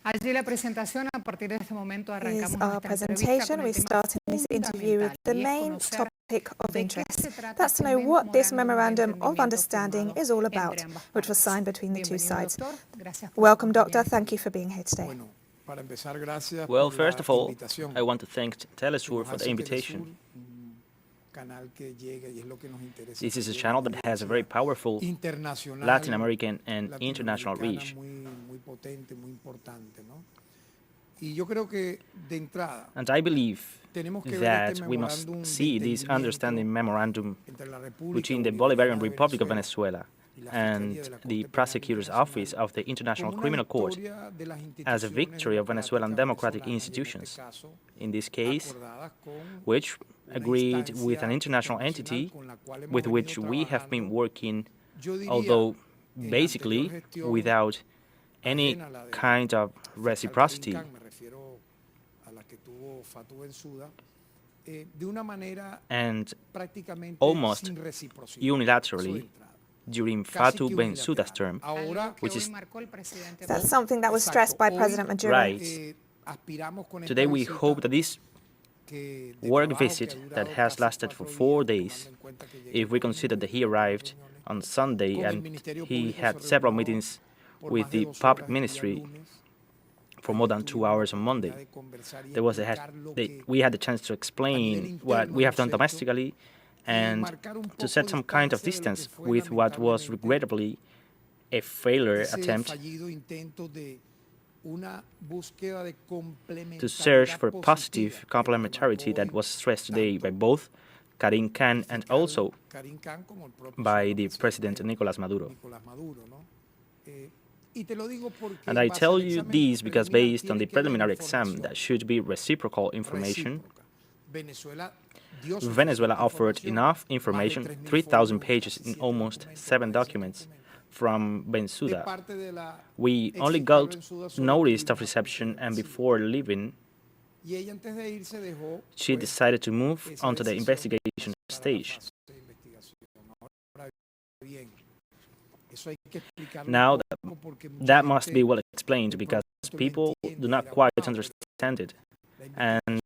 Allí la presentación, a partir de este momento is arrancamos our nuestra presentation. entrevista We start in this interview with the main topic of interest. That's to know what this memorandum of understanding is all about, which was signed between the two sides. Welcome, Doctor. Thank you for being here today. Well, first of all, I want to thank teleSUR for the invitation. This is a channel that has a very powerful Latin American and international reach. And I believe that we must see this understanding memorandum between the Bolivarian Republic of Venezuela and the Prosecutor's Office of the International Criminal Court as a victory of Venezuelan democratic institutions, in this case, which agreed with an international entity with which we have been working, although basically without any kind of reciprocity, and almost unilaterally during Fatou Bensouda's term, which is... That's something that was stressed by President Maduro. Right. Today we hope that this work visit that has lasted for 4 days, if we consider that he arrived on Sunday and he had several meetings with the public ministry for more than 2 hours on Monday, we had the chance to explain what we have done domestically and to set some kind of distance with what was regrettably a failure attempt to search for positive complementarity that was stressed today by both Karim Khan and also by the President Nicolás Maduro. And I tell you this because based on the preliminary exam that should be reciprocal information, Venezuela offered enough information, 3,000 pages in almost 7 documents from Bensouda. We only got notice of reception, and before leaving, she decided to move on to the investigation stage. Now, that must be well explained because people do not quite understand it. And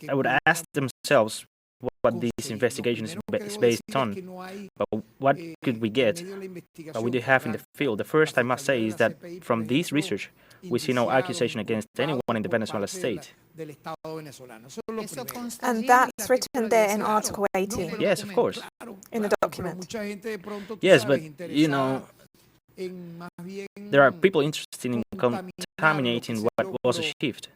I would ask themselves what this investigation is based on, but what could we get, what we do have in the field. The first I must say is that from this research, we see no accusation against anyone in the Venezuelan state. And that's written there in Article 18? Yes, of course. In the document? Yes, but, you know, there are people interested in contaminating what was achieved.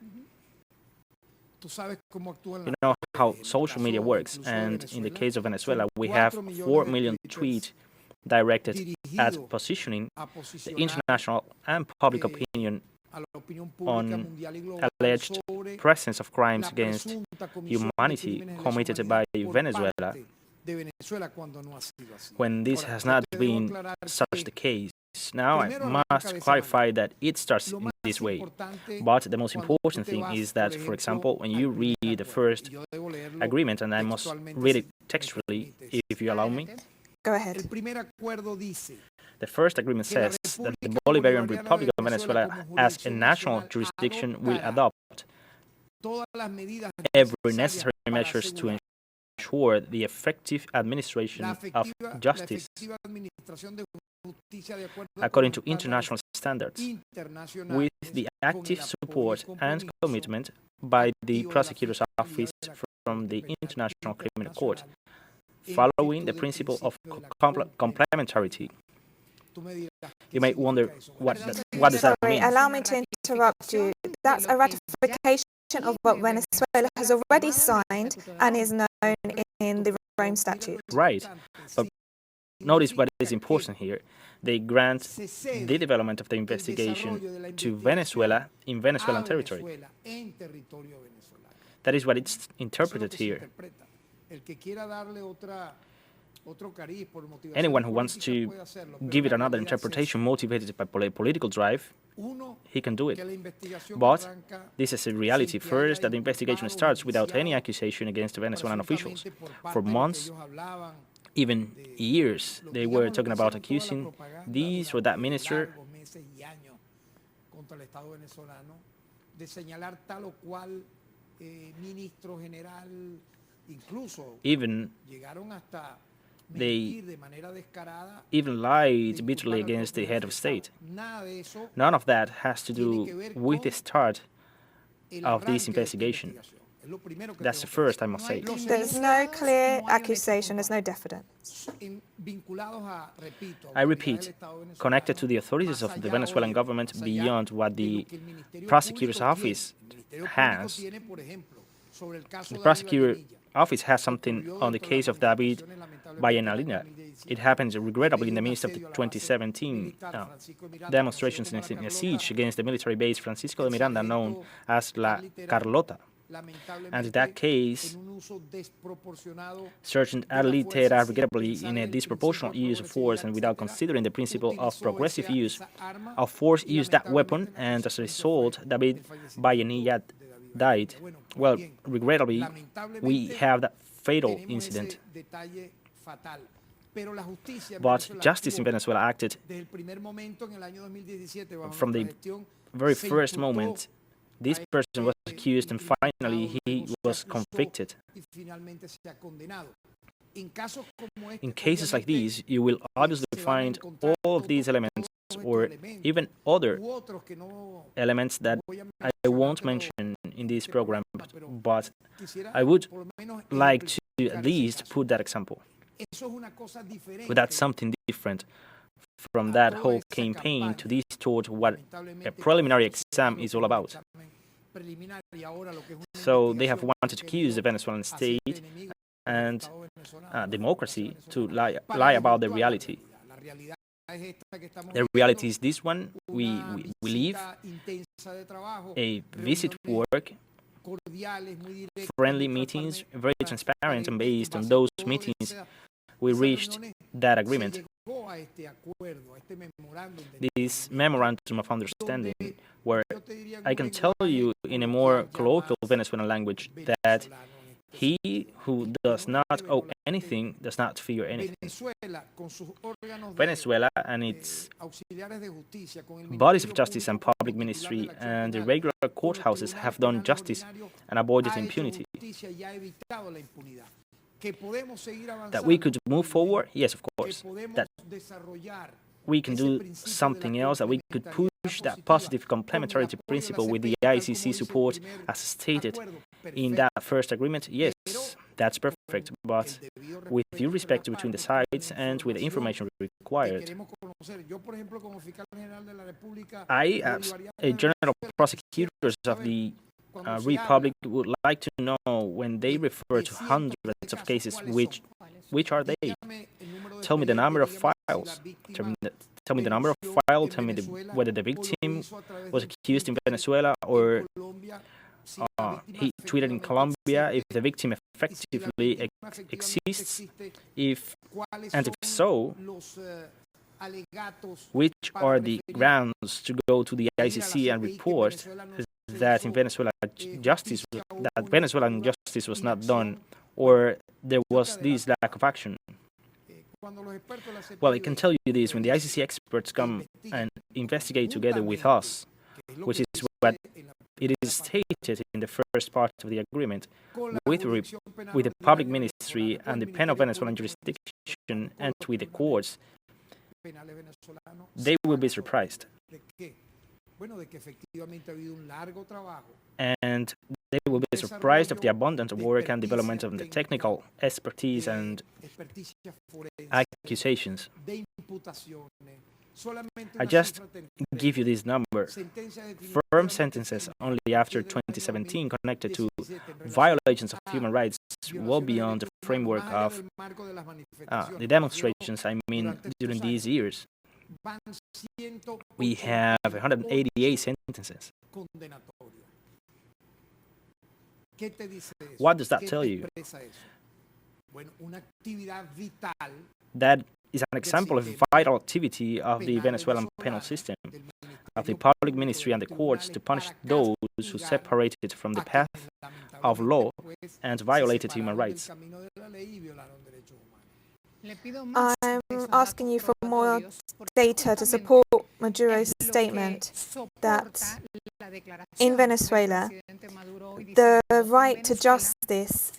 You know how social media works, and in the case of Venezuela, we have 4 million tweets directed at positioning the international and public opinion on alleged presence of crimes against humanity committed by Venezuela, when this has not been such the case. Now, I must clarify that it starts in this way. But the most important thing is that, for example, when you read the first agreement, and I must read it textually, if you allow me. Go ahead. The first agreement says that the Bolivarian Republic of Venezuela, as a national jurisdiction, will adopt every necessary measures to ensure the effective administration of justice according to international standards, with the active support and commitment by the Prosecutor's Office from the International Criminal Court, following the principle of complementarity. You may wonder, what does that mean? Allow me to interrupt you. That's a ratification of what Venezuela has already signed and is known in the Rome Statute. Right. But notice what is important here. They grant the development of the investigation to Venezuela in Venezuelan territory. That is what it's interpreted here. Anyone who wants to give it another interpretation motivated by political drive, he can do it. But this is a reality. First, that the investigation starts without any accusation against the Venezuelan officials. For months, even years. They were talking about accusing this or that minister. Even they even lied bitterly against the head of state. None of that has to do with the start of this investigation. That's the first, I must say. There's no clear accusation, there's no definition. I repeat, connected to the authorities of the Venezuelan government beyond what the prosecutor's office has. The prosecutor's office has something on the case of David Vallenalina. It happened regrettably in the midst of the 2017 demonstrations in a siege against the military base Francisco de Miranda, known as La Carlota. And in that case, Sergeant Arlitera regrettably in a disproportionate use of force and without considering the principle of progressive use of force used that weapon, and as a result, David Vallenilla died. Well, regrettably, we have that fatal incident. But justice in Venezuela acted from the very first moment. This person was accused and finally he was convicted. In cases like these, you will obviously find all of these elements or even other elements that I won't mention in this program, but I would like to at least put that example. But that's something different from that whole campaign to distort what a preliminary exam is all about. So they have wanted to accuse the Venezuelan state and democracy to lie about the reality. The reality is this one: we live a visit work, friendly meetings, very transparent, and based on those meetings, we reached that agreement. This memorandum of understanding, where I can tell you in a more colloquial Venezuelan language that he who does not owe anything does not fear anything. Venezuela and its bodies of justice and public ministry and the regular courthouses have done justice and avoided impunity. That we could move forward? Yes, of course. That we can do something else, that we could push that positive complementarity principle with the ICC support as stated in that first agreement? Yes, that's perfect, but with due respect between the sides and with the information required. I, as a general prosecutor of the Republic, would like to know, when they refer to hundreds of cases, which are they? Tell me the number of files. Tell me the number of files. Tell me whether the victim was accused in Venezuela or he tweeted in Colombia, if the victim effectively exists, and if so, which are the grounds to go to the ICC and report that in Venezuelan justice was not done, or there was this lack of action? Well, I can tell you this: when the ICC experts come and investigate together with us, which is what it is stated in the first part of the agreement, with the public ministry and the penal Venezuelan jurisdiction and with the courts, they will be surprised. And they will be surprised of the abundance of work and development of the technical expertise and accusations. I just give you this number. Firm sentences only after 2017 connected to violations of human rights well beyond the framework of the demonstrations, during these years. We have 188 sentences. What does that tell you? That is an example of a vital activity of the Venezuelan penal system, of the public ministry and the courts to punish those who separated from the path of law and violated human rights. I'm asking you for more data to support Maduro's statement that in Venezuela, the right to justice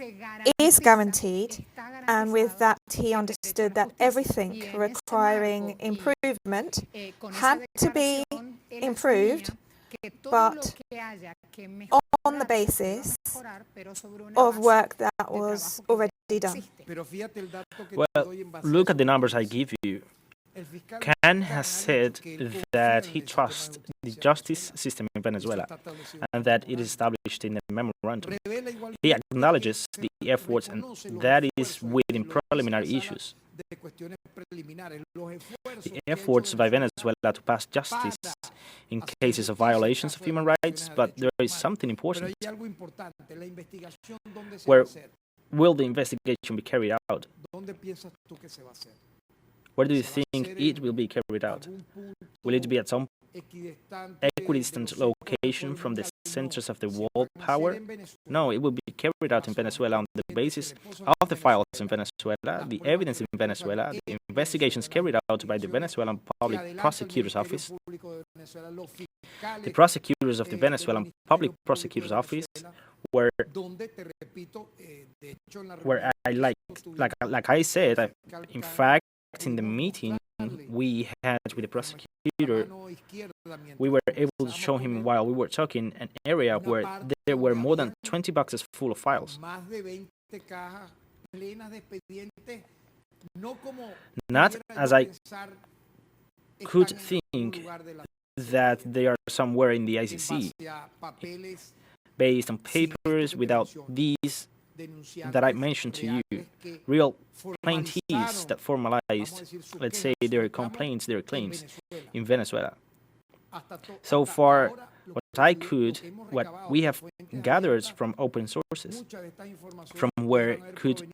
is guaranteed, and with that he understood that everything requiring improvement had to be improved, but on the basis of work that was already done. Well, look at the numbers I give you. Khan has said that he trusts the justice system in Venezuela and that it is established in the memorandum. He acknowledges the efforts, and that is within preliminary issues. The efforts by Venezuela to pass justice in cases of violations of human rights, but there is something important. Where will the investigation be carried out? Where do you think it will be carried out? Will it be at some equidistant location from the centers of the world power? No, it will be carried out in Venezuela on the basis of the files in Venezuela, the evidence in Venezuela, the investigations carried out by the Venezuelan Public Prosecutor's Office, the prosecutors of the Venezuelan Public Prosecutor's Office, where like I said, in fact, in the meeting we had with the prosecutor, we were able to show him while we were talking an area where there were more than 20 boxes full of files. Not as I could think that they are somewhere in the ICC, based on papers without these that I mentioned to you, real plaintiffs that formalized, let's say, their complaints, their claims in Venezuela. So far, what we have gathered from open sources, from where could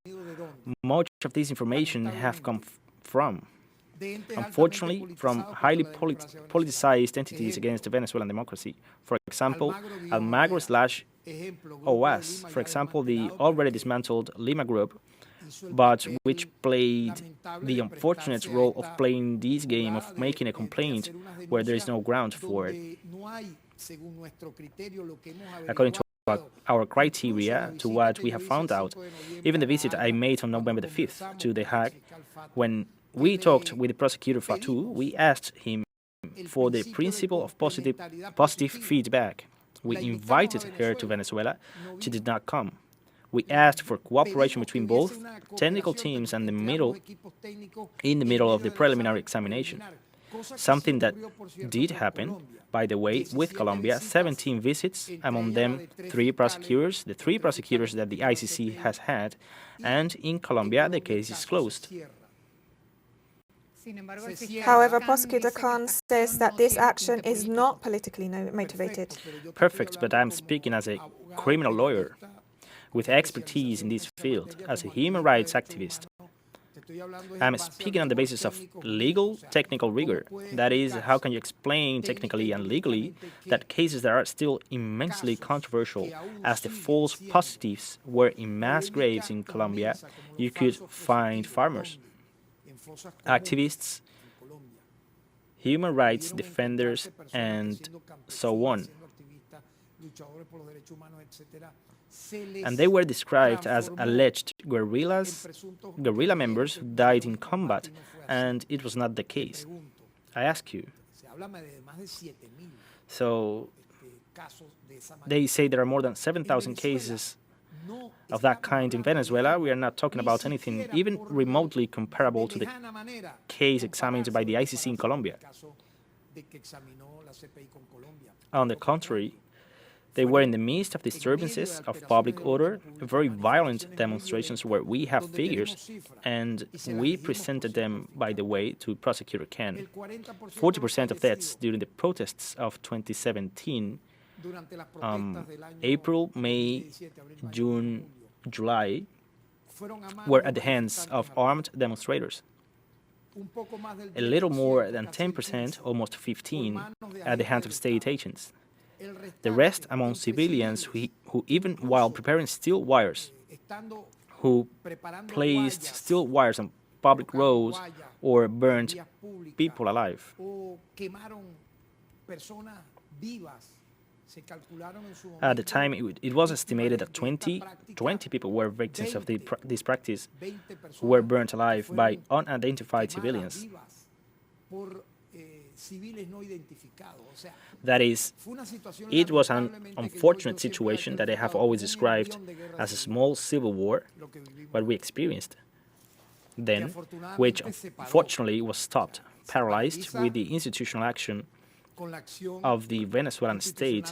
much of this information have come from? Unfortunately, from highly politicized entities against the Venezuelan democracy. For example, Almagro/OAS, for example, the already dismantled Lima Group, but which played the unfortunate role of playing this game of making a complaint where there is no ground for it. According to our criteria, to what we have found out, even the visit I made on November the 5th to The Hague, when we talked with the prosecutor Fatou, we asked him for the principle of positive feedback. We invited her to Venezuela. She did not come. We asked for cooperation between both technical teams and in the middle of the preliminary examination. Something that did happen, by the way, with Colombia, 17 visits, among them 3 prosecutors, the 3 prosecutors that the ICC has had, and in Colombia the case is closed. However, Prosecutor Khan says that this action is not politically motivated. Perfect, but I'm speaking as a criminal lawyer with expertise in this field, as a human rights activist. I'm speaking on the basis of legal, technical rigor. That is, how can you explain technically and legally that cases that are still immensely controversial, as the false positives were in mass graves in Colombia, you could find farmers, activists, human rights defenders, and so on. And they were described as alleged guerrilla members who died in combat, and it was not the case. I ask you. So they say there are more than 7,000 cases of that kind in Venezuela. We are not talking about anything even remotely comparable to the case examined by the ICC in Colombia. On the contrary, they were in the midst of disturbances of public order, very violent demonstrations where we have figures, and we presented them, by the way, to Prosecutor Khan. 40% of deaths during the protests of 2017, April, May, June, July, were at the hands of armed demonstrators. A little more than 10%, almost 15%, at the hands of state agents. The rest among civilians who even while preparing steel wires, who placed steel wires on public roads or burned people alive. At the time, it was estimated that 20 people were victims of this practice, who were burnt alive by unidentified civilians. That is, it was an unfortunate situation that I have always described as a small civil war, what we experienced then, which unfortunately was stopped, paralyzed with the institutional action of the Venezuelan state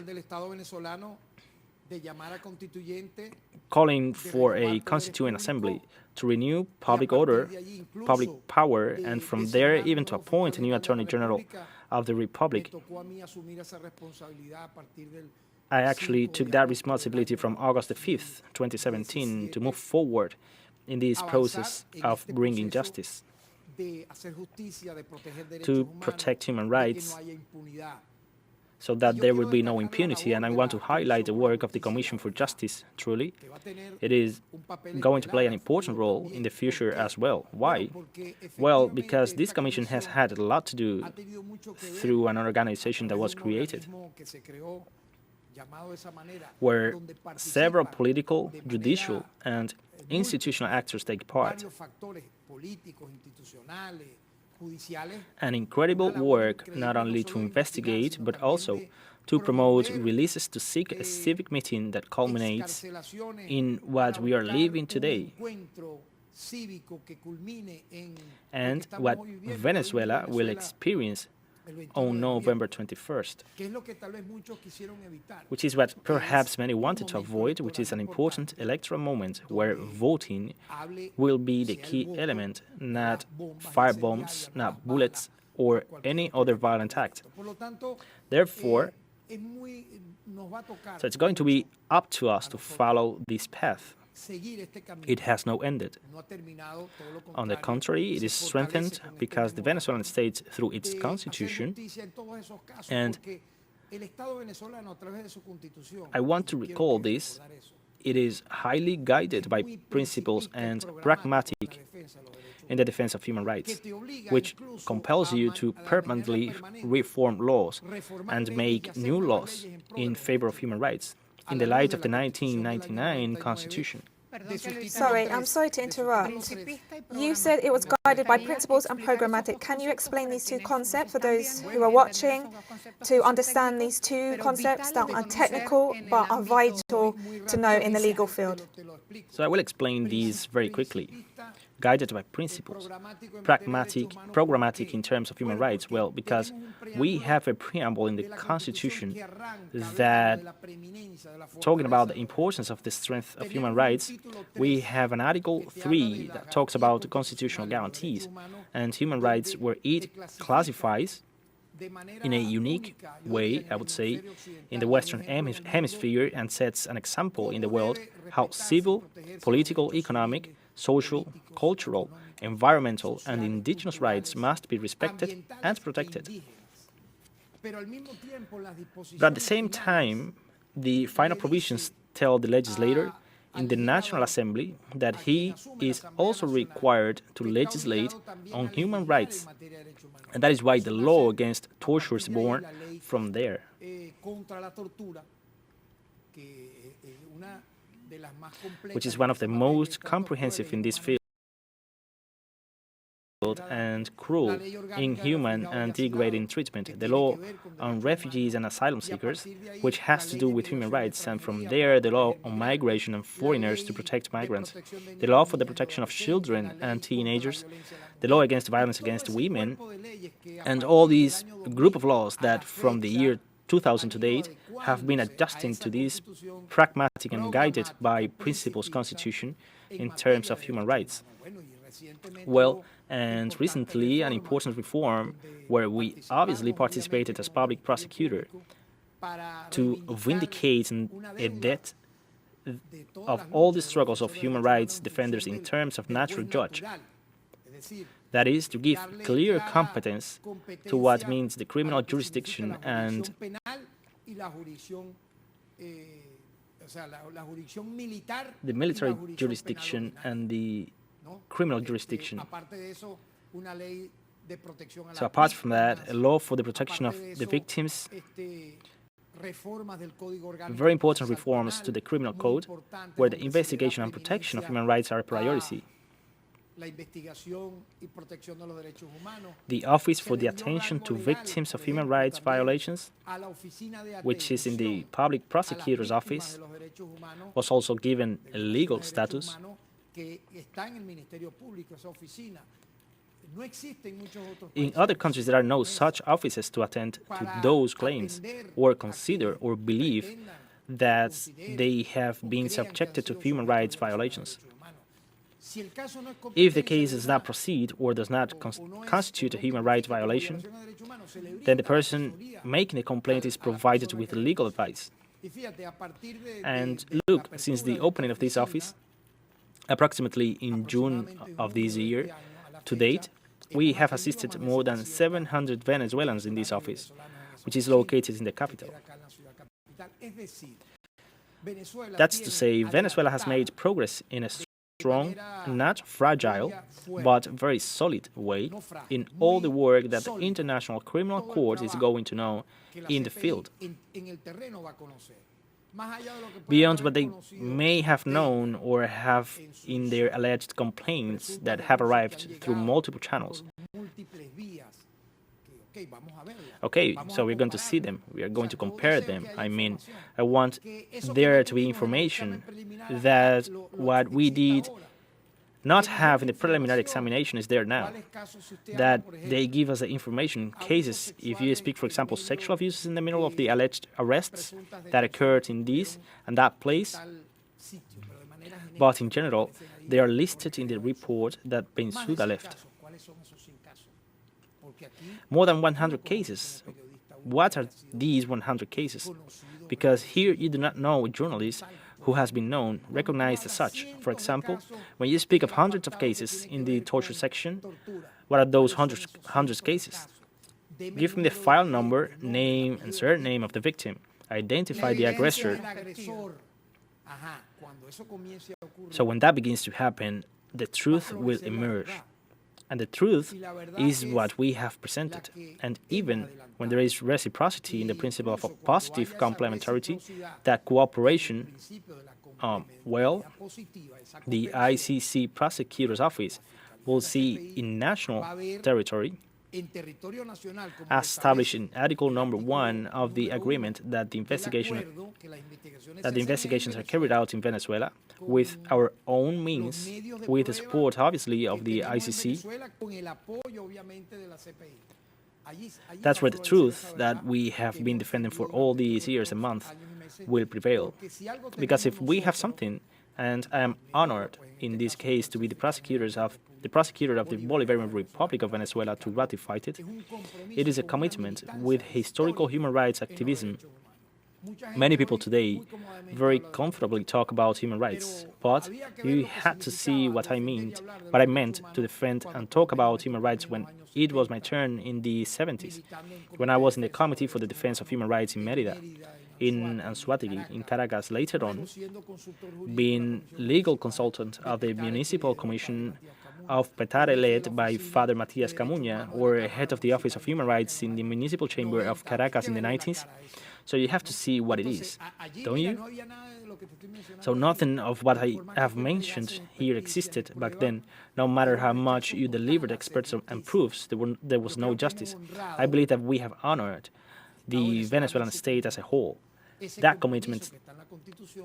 calling for a constituent assembly to renew public order, public power, and from there even to appoint a new Attorney General of the Republic. I actually took that responsibility from August the 5th, 2017, to move forward in this process of bringing justice, to protect human rights, so that there will be no impunity. And I want to highlight the work of the Commission for Justice, truly. It is going to play an important role in the future as well. Why? Well, because this commission has had a lot to do through an organization that was created, where several political, judicial, and institutional actors take part. An incredible work not only to investigate, but also to promote releases to seek a civic meeting that culminates in what we are living today and what Venezuela will experience on November 21st, which is what perhaps many wanted to avoid, which is an important electoral moment where voting will be the key element, not firebombs, not bullets, or any other violent act. Therefore, so it's going to be up to us to follow this path. It has no ended. On the contrary, it is strengthened because the Venezuelan state, through its constitution, and I want to recall this, it is highly guided by principles and pragmatic in the defense of human rights, which compels you to permanently reform laws and make new laws in favor of human rights in the light of the 1999 Constitution. Sorry, I'm sorry to interrupt. You said it was guided by principles and programmatic. Can you explain these two concepts for those who are watching to understand these two concepts that are technical but are vital to know in the legal field? So I will explain these very quickly. Guided by principles, programmatic in terms of human rights, well, because we have a preamble in the Constitution that, talking about the importance of the strength of human rights, we have an Article 3 that talks about the constitutional guarantees and human rights, where it classifies in a unique way, I would say, in the Western Hemisphere, and sets an example in the world how civil, political, economic, social, cultural, environmental, and indigenous rights must be respected and protected. But at the same time, the final provisions tell the legislator in the National Assembly that he is also required to legislate on human rights. And that is why the law against torture is born from there, which is one of the most comprehensive in this field and cruel, inhuman, and degrading treatment. The law on refugees and asylum seekers, which has to do with human rights, and from there the law on migration and foreigners to protect migrants, the law for the protection of children and teenagers, the law against violence against women, and all these group of laws that from the year 2000 to date have been adjusting to this pragmatic and guided by principles constitution in terms of human rights. Well, and recently an important reform where we obviously participated as public prosecutor to vindicate a debt of all the struggles of human rights defenders in terms of natural judge. That is, to give clear competence to what means the criminal jurisdiction and the military jurisdiction and the criminal jurisdiction. So apart from that, a law for the protection of the victims, very important reforms to the criminal code, where the investigation and protection of human rights are a priority. The Office for the Attention to Victims of Human Rights Violations, which is in the Public Prosecutor's Office, was also given a legal status. In other countries, there are no such offices to attend to those claims or consider or believe that they have been subjected to human rights violations. If the case does not proceed or does not constitute a human rights violation, then the person making the complaint is provided with legal advice. And look, since the opening of this office, approximately in June of this year, to date, we have assisted more than 700 Venezuelans in this office, which is located in the capital. That's to say, Venezuela has made progress in a strong, not fragile, but very solid way in all the work that the International Criminal Court is going to know in the field. Beyond what they may have known or have in their alleged complaints that have arrived through multiple channels. Okay, so we're going to see them. We are going to compare them. I mean, I want there to be information that what we did not have in the preliminary examination is there now. That they give us the information, cases, if you speak, for example, sexual abuses in the middle of the alleged arrests that occurred in this and that place. But in general, they are listed in the report that Bensouda left. More than 100 cases. What are these 100 cases? Because here you do not know journalists who has been known, recognized as such. For example, when you speak of hundreds of cases in the torture section, what are those hundreds cases? Give me the file number, name, and surname of the victim. Identify the aggressor. So when that begins to happen, the truth will emerge. And the truth is what we have presented. And even when there is reciprocity in the principle of positive complementarity, that cooperation, the ICC prosecutor's office will see in national territory, as established in Article number 1 of the agreement, that the investigations are carried out in Venezuela with our own means, with the support, obviously, of the ICC. That's where the truth that we have been defending for all these years and months will prevail. Because if we have something, and I am honored in this case to be the prosecutor of the Bolivarian Republic of Venezuela to ratify it, it is a commitment with historical human rights activism. Many people today very comfortably talk about human rights, but you had to see what I meant to defend and talk about human rights when it was my turn in the 70s, when I was in the Committee for the Defense of Human Rights in Mérida, in Anzoátegui, in Caracas, later on, being legal consultant of the Municipal Commission of Petare led by Father Matias Camuña, or head of the Office of Human Rights in the Municipal Chamber of Caracas in the 90s. So you have to see what it is, don't you? So nothing of what I have mentioned here existed back then. No matter how much you delivered experts and proofs, there was no justice. I believe that we have honored the Venezuelan state as a whole. That commitment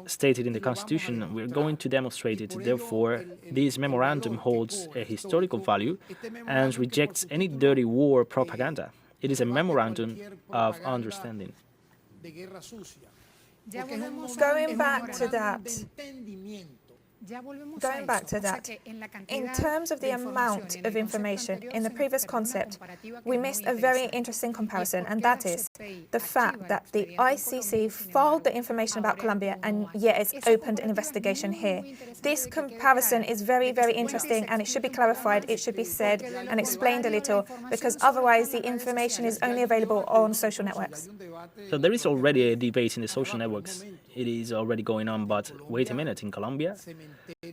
stated in the Constitution, we're going to demonstrate it. Therefore, this memorandum holds a historical value and rejects any dirty war propaganda. It is a memorandum of understanding. Going back to that, in terms of the amount of information in the previous concept, we missed a very interesting comparison, and that is the fact that the ICC filed the information about Colombia and yet it's opened an investigation here. This comparison is very, very interesting, and it should be clarified, it should be said and explained a little, because otherwise the information is only available on social networks. So there is already a debate in the social networks. It is already going on, but wait a minute, in Colombia,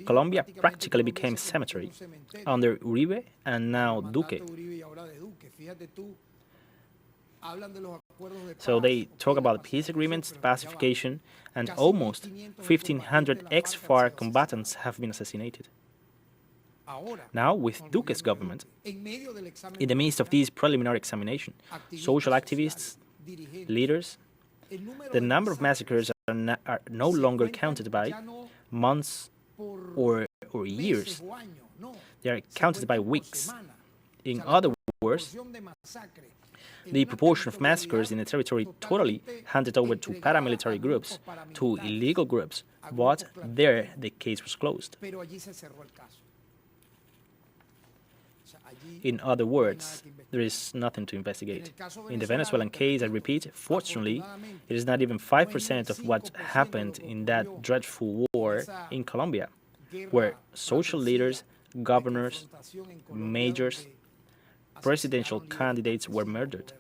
Colombia practically became a cemetery under Uribe and now Duque. So they talk about peace agreements, pacification, and almost 1,500 ex-FARC combatants have been assassinated. Now, with Duque's government, in the midst of this preliminary examination, social activists, leaders, the number of massacres are no longer counted by months or years. They are counted by weeks. In other words, the proportion of massacres in the territory totally handed over to paramilitary groups, to illegal groups, but there the case was closed. In other words, there is nothing to investigate. In the Venezuelan case, I repeat, fortunately, it is not even 5% of what happened in that dreadful war in Colombia, where social leaders, governors, mayors, presidential candidates were murdered.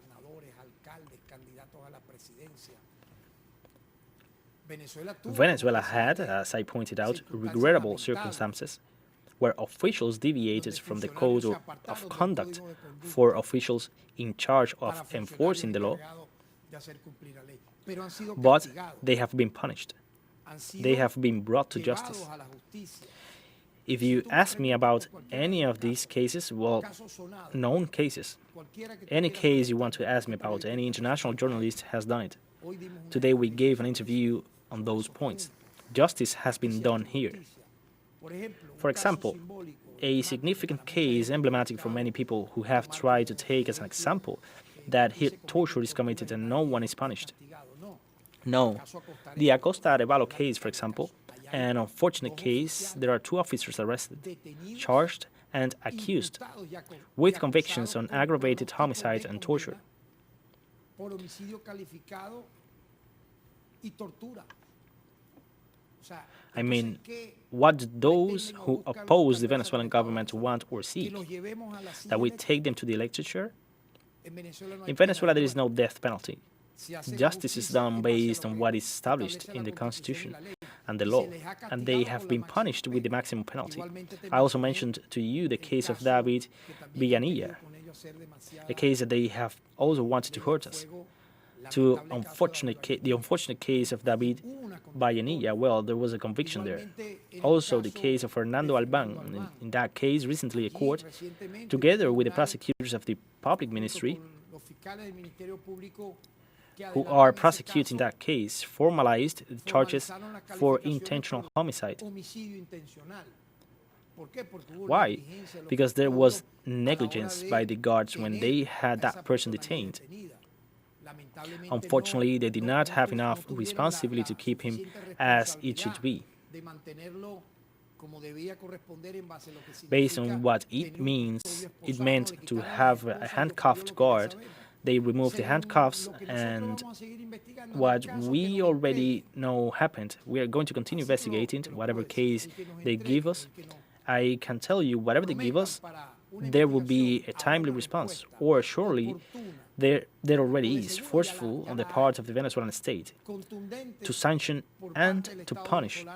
Venezuela had, as I pointed out, regrettable circumstances where officials deviated from the code of conduct for officials in charge of enforcing the law, but they have been punished. They have been brought to justice. If you ask me about any of these cases, well, known cases, any case you want to ask me about, any international journalist has done it. Today we gave an interview on those points. Justice has been done here. For example, a significant case emblematic for many people who have tried to take as an example that here torture is committed and no one is punished. No. The Acosta Arevalo case, for example, an unfortunate case, there are 2 officers arrested, charged and accused, with convictions on aggravated homicide and torture. I mean, what do those who oppose the Venezuelan government want or seek? That we take them to the electric chair? In Venezuela, there is no death penalty. Justice is done based on what is established in the Constitution and the law, and they have been punished with the maximum penalty. I also mentioned to you the case of David Villanilla, a case that they have also wanted to hurt us. The unfortunate case of David Villanilla, well, there was a conviction there. Also, the case of Fernando Alban. In that case, recently a court, together with the prosecutors of the public ministry, who are prosecuting that case, formalized the charges for intentional homicide. Why? Because there was negligence by the guards when they had that person detained. Unfortunately, they did not have enough responsibility to keep him as it should be. Based on what it meant to have a handcuffed guard. They removed the handcuffs, and what we already know happened. We are going to continue investigating whatever case they give us. I can tell you, whatever they give us, there will be a timely response, or surely there already is, forceful on the part of the Venezuelan state to sanction and to punish.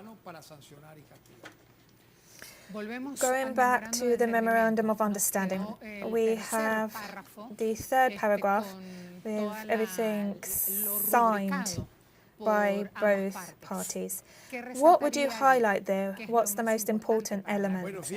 Going back to the Memorandum of Understanding, we have the 3rd paragraph with everything signed by both parties. What would you highlight there? What's the most important element?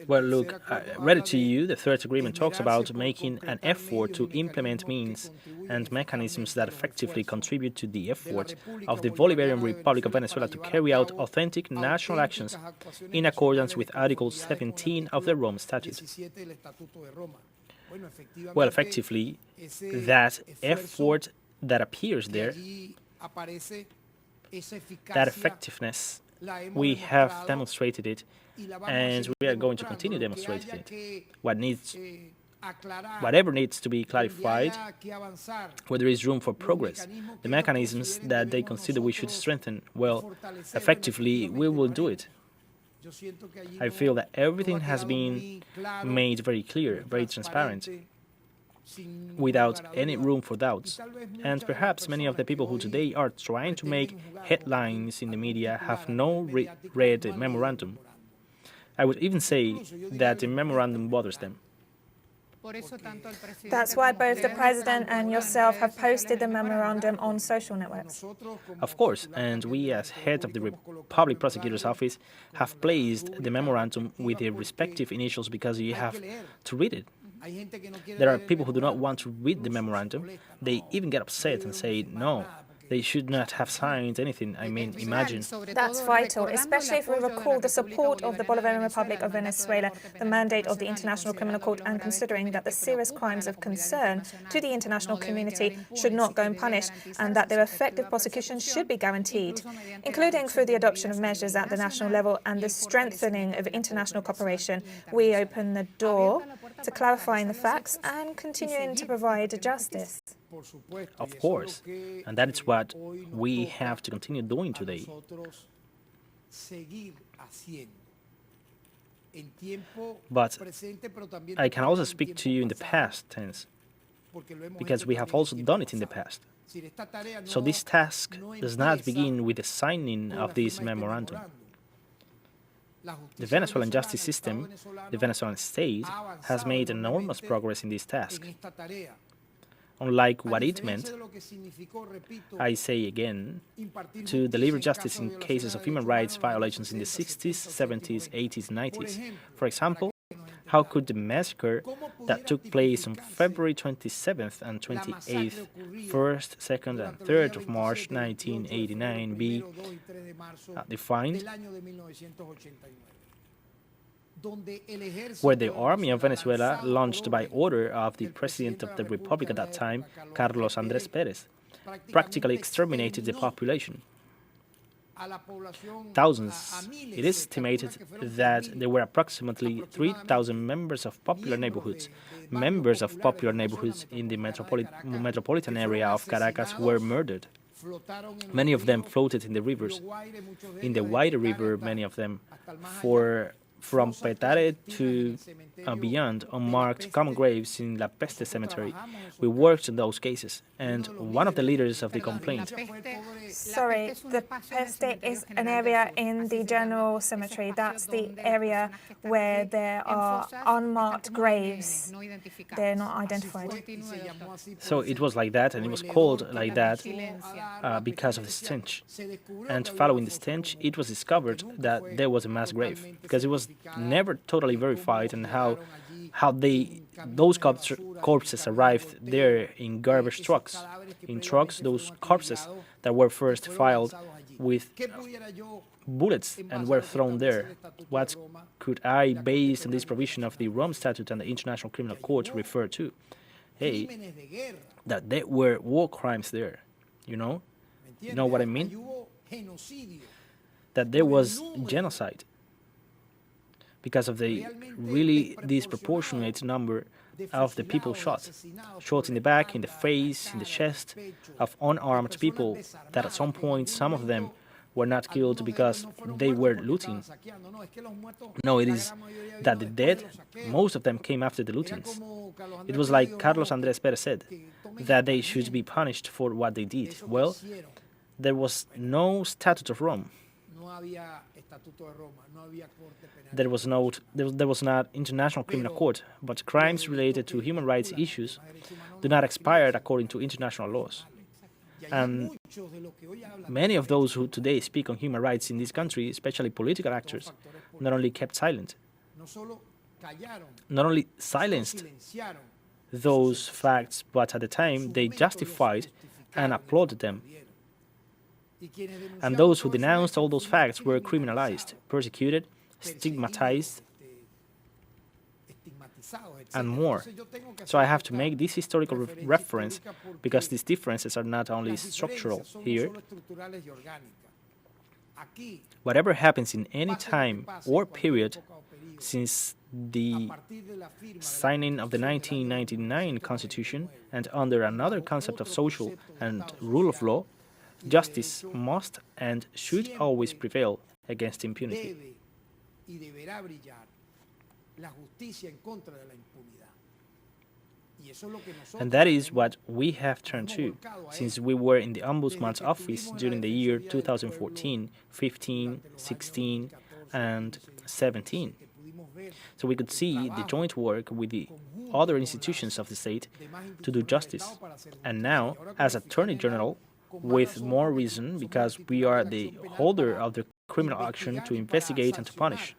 Well, look, I read it to you. The 3rd agreement talks about making an effort to implement means and mechanisms that effectively contribute to the effort of the Bolivarian Republic of Venezuela to carry out authentic national actions in accordance with Article 17 of the Rome Statute. Well, effectively, that effort that appears there, that effectiveness, we have demonstrated it, and we are going to continue demonstrating it. Whatever needs to be clarified, where there is room for progress, the mechanisms that they consider we should strengthen, well, effectively, we will do it. I feel that everything has been made very clear, very transparent. without any room for doubts. And perhaps many of the people who today are trying to make headlines in the media have not read the memorandum. I would even say that the memorandum bothers them. That's why both the President and yourself have posted the memorandum on social networks. Of course, and we as head of the Public Prosecutor's Office have placed the memorandum with the respective initials because you have to read it. There are people who do not want to read the memorandum. They even get upset and say, no, they should not have signed anything. I mean, imagine. That's vital, especially if we recall the support of the Bolivarian Republic of Venezuela, the mandate of the International Criminal Court, and considering that the serious crimes of concern to the international community should not go unpunished and that their effective prosecution should be guaranteed, including through the adoption of measures at the national level and the strengthening of international cooperation. We open the door to clarifying the facts and continuing to provide justice. Of course, and that is what we have to continue doing today. But I can also speak to you in the past tense, because we have also done it in the past. So this task does not begin with the signing of this memorandum. The Venezuelan justice system, the Venezuelan state, has made enormous progress in this task. Unlike what it meant, I say again, to deliver justice in cases of human rights violations in the 60s, 70s, 80s, 90s. For example, how could the massacre that took place on February 27th and 28th, 1st, 2nd and 3rd of March 1989 be defined? Where the army of Venezuela, launched by order of the President of the Republic at that time, Carlos Andrés Pérez, practically exterminated the population. Thousands. It is estimated that there were approximately 3,000 members of popular neighborhoods in the metropolitan area of Caracas were murdered. Many of them floated in the rivers. In the wider river, many of them, from Petare to beyond, unmarked common graves in La Peste cemetery. We worked on those cases, and one of the leaders of the complaint... Sorry, the Peste is an area in the general cemetery. That's the area where there are unmarked graves. They're not identified. So it was like that, and it was called like that because of the stench. And following the stench, it was discovered that there was a mass grave, because it was never totally verified, and how those corpses arrived there in garbage trucks. In trucks, those corpses that were first filed with bullets and were thrown there. What could I, based on this provision of the Rome Statute and the International Criminal Court, refer to? Hey, that there were war crimes there, you know? You know what I mean? That there was genocide because of the really disproportionate number of the people shot in the back, in the face, in the chest, of unarmed people, that at some point some of them were not killed because they were looting. No, it is that the dead, most of them came after the lootings. It was like Carlos Andrés Pérez said, that they should be punished for what they did. Well, there was no Statute of Rome. There was not International Criminal Court, but crimes related to human rights issues do not expire according to international laws. And many of those who today speak on human rights in this country, especially political actors, not only kept silent, not only silenced those facts, but at the time they justified and applauded them. And those who denounced all those facts were criminalized, persecuted, stigmatized, and more. So I have to make this historical reference because these differences are not only structural here. Whatever happens in any time or period since the signing of the 1999 Constitution and under another concept of social and rule of law, justice must and should always prevail against impunity. And that is what we have turned to, since we were in the Ombudsman's office during the year 2014, 15, 16, and 17. So we could see the joint work with the other institutions of the state to do justice. And now, as Attorney General, with more reason, because we are the holder of the criminal action to investigate and to punish,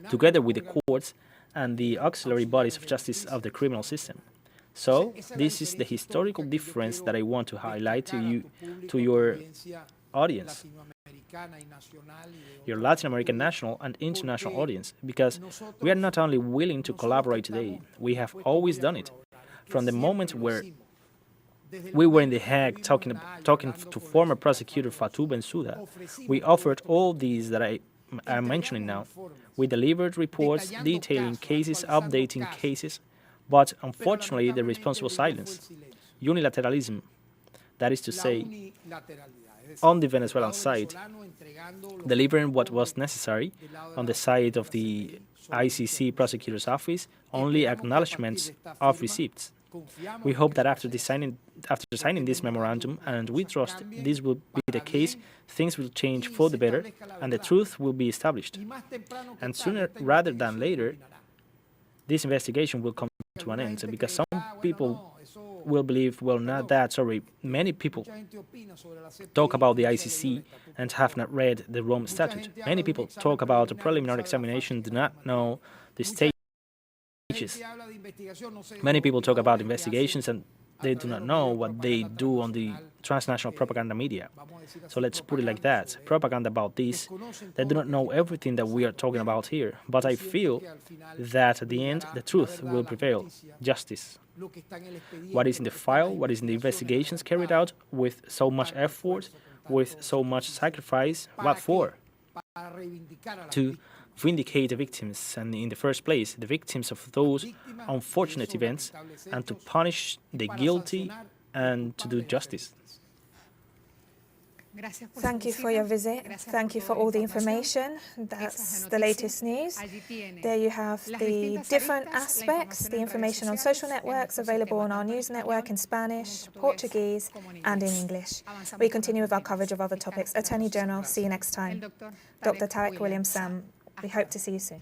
together with the courts and the auxiliary bodies of justice of the criminal system. So, this is the historical difference that I want to highlight to you, to your audience, your Latin American national and international audience, because we are not only willing to collaborate today, we have always done it. From the moment where we were in The Hague talking to former prosecutor Fatou Bensouda, we offered all these that I am mentioning now. We delivered reports detailing cases, updating cases, but unfortunately the response was silence, unilateralism, that is to say, on the Venezuelan side, delivering what was necessary, on the side of the ICC prosecutor's office, only acknowledgements of receipts. We hope that after signing this memorandum, and we trust this will be the case, things will change for the better, and the truth will be established. And sooner rather than later, this investigation will come to an end, because some people will believe, well, not that, sorry, many people talk about the ICC and have not read the Rome Statute. Many people talk about a preliminary examination, do not know the stages. Many people talk about investigations and they do not know what they do on the transnational propaganda media. So let's put it like that. Propaganda about this, they do not know everything that we are talking about here. But I feel that at the end, the truth will prevail. Justice. What is in the file, what is in the investigations carried out with so much effort, with so much sacrifice, what for? To vindicate the victims, and in the first place, the victims of those unfortunate events, and to punish the guilty and to do justice. Thank you for your visit. Thank you for all the information. That's the latest news. There you have the different aspects, the information on social networks available on our news network in Spanish, Portuguese, and in English. We continue with our coverage of other topics. Attorney General, see you next time. Dr. Tarek William Sam, we hope to see you soon.